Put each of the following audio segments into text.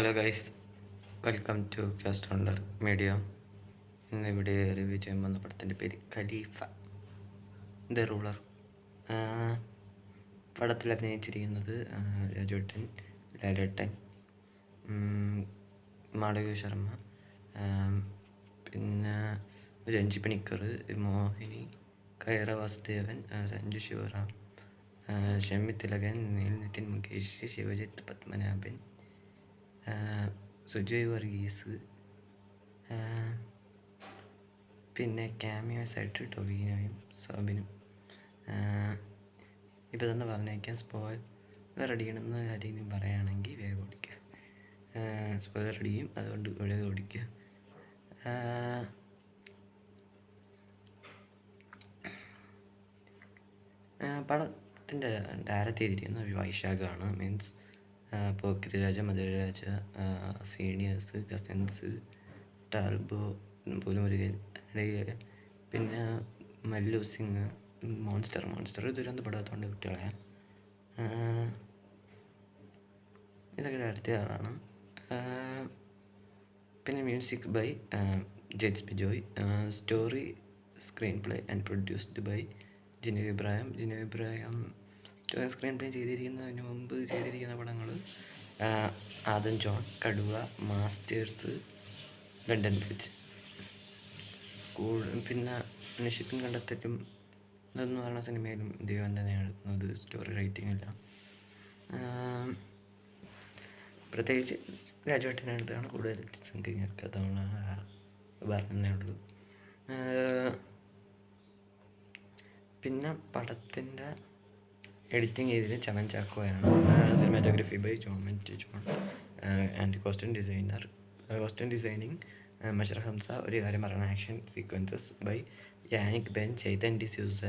Hello guys, welcome to കാസ്റ്റോൺലർ media. ഇന്നിവിടെ review ചെയ്യാൻ വന്ന പടത്തിൻ്റെ പേര് ഖലീഫ ദ റൂളർ. പടത്തിൽ അഭിനയിച്ചിരിക്കുന്നത് രാജുവേട്ടൻ, ലാലേട്ടൻ, മാളവിക ശർമ്മ, പിന്നെ രഞ്ജി പണിക്കർ, മോഹിനി, കൈറ വാസുദേവൻ, സഞ്ജു ശിവറാം, ഷമ്മി തിലകൻ, നിതിൻ മുകേഷ്, ശിവജിത്ത് പത്മനാഭൻ, സുജയ് വർഗീസ്, പിന്നെ ക്യാമിയോസായിട്ട് ടൊവിനോയും സോബിനും. ഇപ്പോൾ തന്നെ പറഞ്ഞേക്കാം, സ്പോയിലർ അടിക്കണമെന്ന് ആരെങ്കിലും പറയുകയാണെങ്കിൽ വേഗം ഓടിക്കുക. സ്പോയിലർ അടിക്കും, അതുകൊണ്ട് വേഗം ഓടിക്കുക. പടത്തിൻ്റെ ഡയറക്റ്റ് ചെയ്തിരിക്കുന്നത് വൈശാഖാണ്. Means Pokkiriraja, Madhuraraja, Seniors, Cousins, Turbo, Pulimurugan, പിന്നെ മല്ലു സിംഗ്, മോൺസ്റ്റർ ദുരന്തപ്പെടാത്തതുകൊണ്ട് കുട്ടികളെ ഇതൊക്കെ ഡയറക്റ്റ് ആളാണ്. പിന്നെ music by Jakes Bejoy, story screenplay and produced by Jinu Ibrahim. Screenplay ചെയ്തിരിക്കുന്നതിന് മുമ്പ് ചെയ്തിരിക്കുന്ന പടങ്ങൾ Adam John, Kaduva, Masters, London Bridge. പിന്നെ നിഷിത്തും കണ്ടെത്തലും ഇതെന്ന് പറയുന്ന സിനിമയിലും ദൈവം തന്നെയാണ് എടുക്കുന്നത്. സ്റ്റോറി റൈറ്റിംഗ് എല്ലാം പ്രത്യേകിച്ച് രാജുവേട്ടനായിട്ടാണ് കൂടുതൽ സിംഗിങ് തവണ പറഞ്ഞേ ഉള്ളൂ. പിന്നെ പടത്തിൻ്റെ എഡിറ്റിംഗ് ചെയ്തത് ചമൻ ചാക്കോയാണ്. Cinematography by Jomon T John and costume designing Mashar Hamsa. ഒരു കാര്യം പറയണം, action sequences by Yannick Ben, Chethan D'Souza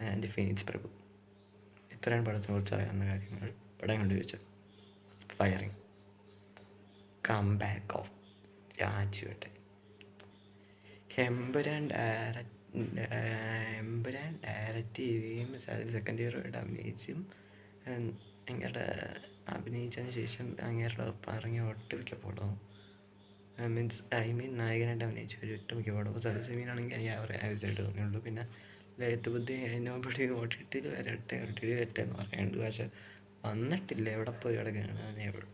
and Phoenix Prabhu. ഇത്രയാണ് പടത്തിനെ കുറിച്ച് അറിയാവുന്ന കാര്യങ്ങൾ. പടം കണ്ടു വെച്ചാൽ ഫയറിങ്, കം ബാക്ക് ഓഫ് രാജുവേട്ടൻ, എമ്പുരാൻ ഡയറക്റ്റ് ചെയ്യുകയും സെക്കൻഡ് ഇയർ അഭിനയിച്ചും അഭിനയിച്ചതിന് ശേഷം അങ്ങേരുടെ പറഞ്ഞ ഒട്ടുമിക്ക പടവും നായകനായിട്ട് അഭിനയിച്ച ഒരു ഒട്ടുമിക്ക പടവും സദസ്യമീനാണെങ്കിൽ എനിക്ക് ആവശ്യമായിട്ട് തോന്നിയുള്ളൂ. പിന്നെ ലയത്ത് ബുദ്ധി നോബടി OTT വരട്ടെ എന്ന് പറയാനുണ്ട്, പക്ഷെ വന്നിട്ടില്ല. എവിടെ പോയി കിടക്കുകയാണ്,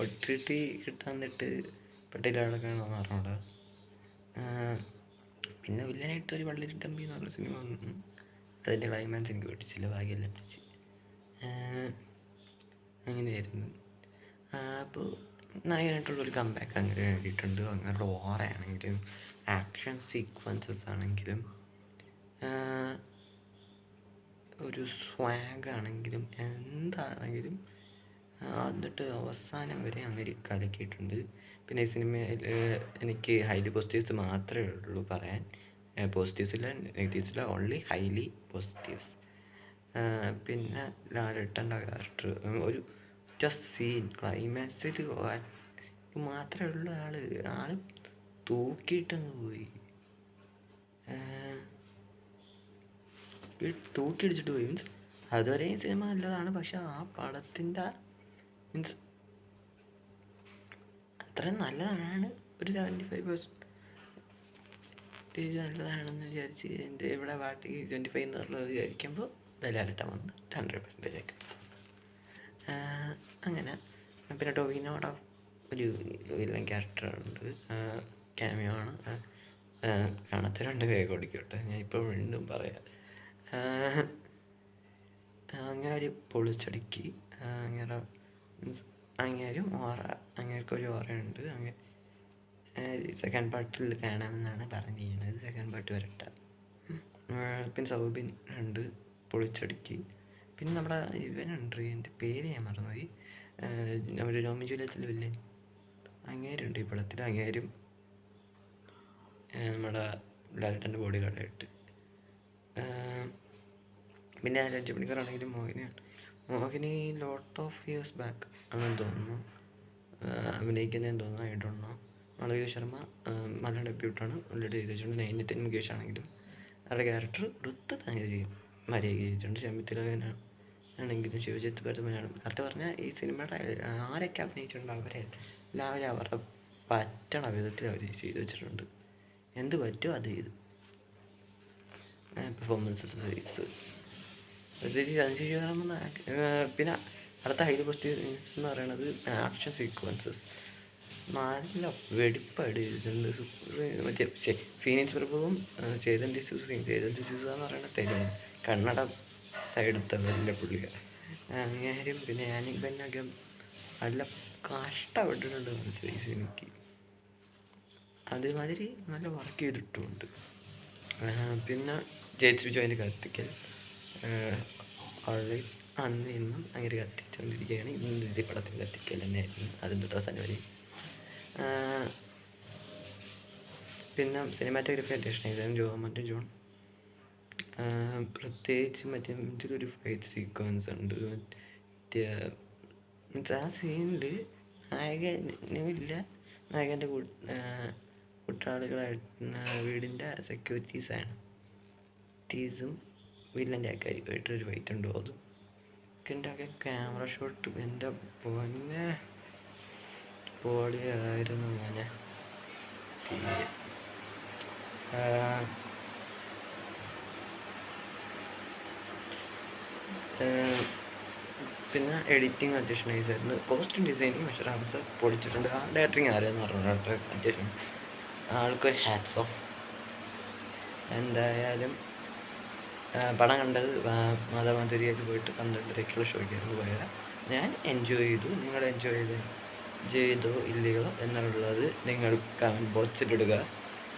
OTT കിട്ടാന്നിട്ട് പെട്ടിയിൽ കിടക്കുകയാണെന്ന് പറഞ്ഞോളൂ. പിന്നെ വില്ലനായിട്ട് ഒരു വള്ളിരിട്ടമ്പി എന്ന് പറഞ്ഞ സിനിമ വന്നു. അതിൻ്റെ ക്ലൈമാക്സ് എനിക്ക് പിടിച്ചില്ല, ഭാഗ്യമെല്ലാം പിടിച്ച്. അങ്ങനെയായിരുന്നു. അപ്പോൾ നായകനായിട്ടുള്ളൊരു കംബാക്ക് അങ്ങനെ വേണ്ടിയിട്ടുണ്ട്. അങ്ങനെയുള്ള ഓറയാണെങ്കിലും ആക്ഷൻ സീക്വൻസസ് ആണെങ്കിലും ഒരു സ്വാഗാണെങ്കിലും എന്താണെങ്കിലും എന്നിട്ട് അവസാനം വരെ അങ്ങനെ കലക്കിയിട്ടുണ്ട്. പിന്നെ ഈ സിനിമയിൽ എനിക്ക് ഹൈലി പോസിറ്റീവ്സ് മാത്രമേ ഉള്ളൂ പറയാൻ. പോസിറ്റീവ്സ് ഇല്ല, നെഗറ്റീവ്സ് ഇല്ല, ഓൺലി ഹൈലി പോസിറ്റീവ്സ്. പിന്നെ ലാലേട്ടൻ്റെ ക്യാരക്ടർ ഒരു സീൻ ക്ലൈമാക്സിൽ മാത്രമേ ഉള്ളൂ. ആൾ തൂക്കിയിട്ടങ്ങ് പോയി, തൂക്കിയടിച്ചിട്ട് പോയി. മീൻസ് അതുവരെയും സിനിമ നല്ലതാണ്, പക്ഷെ ആ പടത്തിൻ്റെ മീൻസ് അത്രയും നല്ലതാണ്. ഒരു 75% നല്ലതാണെന്ന് വിചാരിച്ച് എൻ്റെ ഇവിടെ പാർട്ടി 25 എന്നുള്ളത് വിചാരിക്കുമ്പോൾ ലാലേട്ടൻ വന്ന് 100% ആക്കി. അങ്ങനെ പിന്നെ ടൊവിനോടെ ഒരു വില്ലൻ ക്യാരക്ടറുണ്ട്, ക്യാമിയോ ആണ്. കാണാത്തവരുണ്ട് വേഗം ഓടിക്കോട്ടെ, ഞാൻ ഇപ്പോൾ വീണ്ടും പറയാം. അങ്ങേര് പൊളിച്ചടുക്കി, അങ്ങനെ മീൻസ് അങ്ങേരും അങ്ങേർക്കൊരു ഓറയുണ്ട്. സെക്കൻഡ് പാർട്ടിൽ കാണാമെന്നാണ് പറഞ്ഞിരിക്കുന്നത്. സെക്കൻഡ് പാർട്ട് വരട്ടെ. പിന്നെ സൗബിൻ ഉണ്ട്, പൊളിച്ചടുക്കി. പിന്നെ നമ്മുടെ ഇവനുണ്ട്, എൻ്റെ പേര് ഞാൻ മറന്നുപോയി, നമ്മുടെ രോമി ജൂലിയത്തിലും ഇല്ലേ, അങ്ങേരുണ്ട് ഈ പടത്തിൽ. അങ്ങേരും നമ്മുടെ ലാലേട്ടൻ്റെ ബോഡി ഗാർഡായിട്ട്. പിന്നെ രഞ്ജി പണിക്കറാണെങ്കിലും Mohini lot of years back ആണെന്ന് തോന്നുന്നു അഭിനയിക്കുന്നതെന്ന് തോന്നുന്നു, I don't know. Malavika Sharma Malayalam ഡെബ്യൂട്ടാണ്, ഓൾറെഡി ചെയ്ത് വെച്ചിട്ടുണ്ട്. നിതിൻ മുകേഷ് ആണെങ്കിലും അവരുടെ ക്യാരക്ടർ വൃത്ത തന്നെ ചെയ്യും, മര്യാദ ചെയ്തിട്ടുണ്ട്. ഷമ്മി തിലകനാണ് ആണെങ്കിലും ശിവജിത്ത് പരത്തുമ്പോഴാണ് കറക്റ്റ് പറഞ്ഞാൽ ഈ സിനിമയുടെ ആരൊക്കെ അഭിനയിച്ചിട്ടുണ്ട് അവരെ എല്ലാവരും അവരുടെ പറ്റണ വിധത്തിൽ അവർ ചെയ്ത് വെച്ചിട്ടുണ്ട്. എന്ത് പറ്റുമോ അത് ചെയ്തു. പെർഫോമൻസസ് പിന്നെ അടുത്ത ഹൈലി പോസിറ്റീവ്സ് എന്ന് പറയുന്നത് ആക്ഷൻ സീക്വൻസസ് നല്ല വെടിപ്പായിട്ട് ചെയ്തിട്ടുണ്ട്. മറ്റേ ഫീനിക്സ് പ്രഭുവും ചേതൻ ഡിസൂസ് എന്ന് പറയുന്ന തെലുങ്ക് കന്നഡ സൈഡത്തെ വലിയ പുള്ളികൾ അങ്ങേരും പിന്നെ ആനിക് ബെന്നൊക്കെ നല്ല കഷ്ടപ്പെട്ടിട്ടുണ്ട് മനസ്സിലായി സിനിമയ്ക്ക്. അതേമാതിരി നല്ല വർക്ക് ചെയ്തിട്ടുമുണ്ട്. പിന്നെ ജെയ്റ്റ്സ് ബിജോയിൻ്റെ കത്തിക്കൽ ഓൾവേസ് അന്ന് ഇന്നും അങ്ങനെ കത്തിച്ചുകൊണ്ടിരിക്കുകയാണ്. ഇന്നും ഈ പടത്തിൽ കത്തിക്കൽ തന്നെയായിരുന്നു അതും തൊട്ട് സനവരി. പിന്നെ സിനിമാറ്റോഗ്രഫി അധ്യക്ഷനായിരുന്നു ജോമറ്റ് ജോൺ. പ്രത്യേകിച്ച് മറ്റേ ഇതിലൊരു ഫൈറ്റ് സീക്വൻസ് ഉണ്ട്. മറ്റേ മീൻസ് ആ സീനിൽ നായകനുമില്ല, നായകൻ്റെ കൂട്ടാളികളായിട്ട് വീടിൻ്റെ സെക്യൂരിറ്റീസാണ് ടീസും വില്ലൻ്റെ ആൾക്കാരുമായിട്ടൊരു ഫൈറ്റ് ഉണ്ടോ അതും ഒക്കെ ക്യാമറ ഷോട്ട് എൻ്റെ പൊന്നെ പൊളിയായിരുന്നു. മോനെ പിന്നെ എഡിറ്റിംഗ് അത്യാവശ്യം നൈസായിരുന്നു. കോസ്റ്റ്യൂം ഡിസൈനിങ് മിസ്റ്റർ ഹംസ പൊളിച്ചിട്ടുണ്ട്. ആ ഡയറക്ടറിങ് ആരെന്ന് പറഞ്ഞിട്ട് അത്യാവശ്യം ആൾക്കൊരു ഹാറ്റ്സ് ഓഫ്. എന്തായാലും പടം കണ്ടത് മാതാമാധുരിയായിട്ട് പോയിട്ട് 12:30 ഷോയ്ക്കായിരുന്നു പോയത്. ഞാൻ എൻജോയ് ചെയ്തു. നിങ്ങൾ എൻജോയ് ചെയ്തോ ഇല്ലയോ എന്നുള്ളത് നിങ്ങൾ കമൻറ്റ് ബോക്സിലിടുക.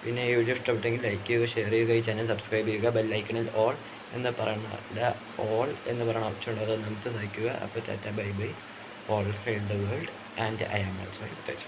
പിന്നെ ഈ വീഡിയോ ഇഷ്ടപ്പെട്ടെങ്കിൽ ലൈക്ക് ചെയ്യുക, ഷെയർ ചെയ്യുക, ഈ ചാനൽ സബ്സ്ക്രൈബ് ചെയ്യുക, ബെല്ലൈക്കണിൽ ഓൾ എന്ന് പറയുന്ന ഓപ്ഷൻ ഉള്ളത് നമുക്ക് സഹിക്കുക. അപ്പോൾ tata bye bye. All hell the world and I am also Hitesh.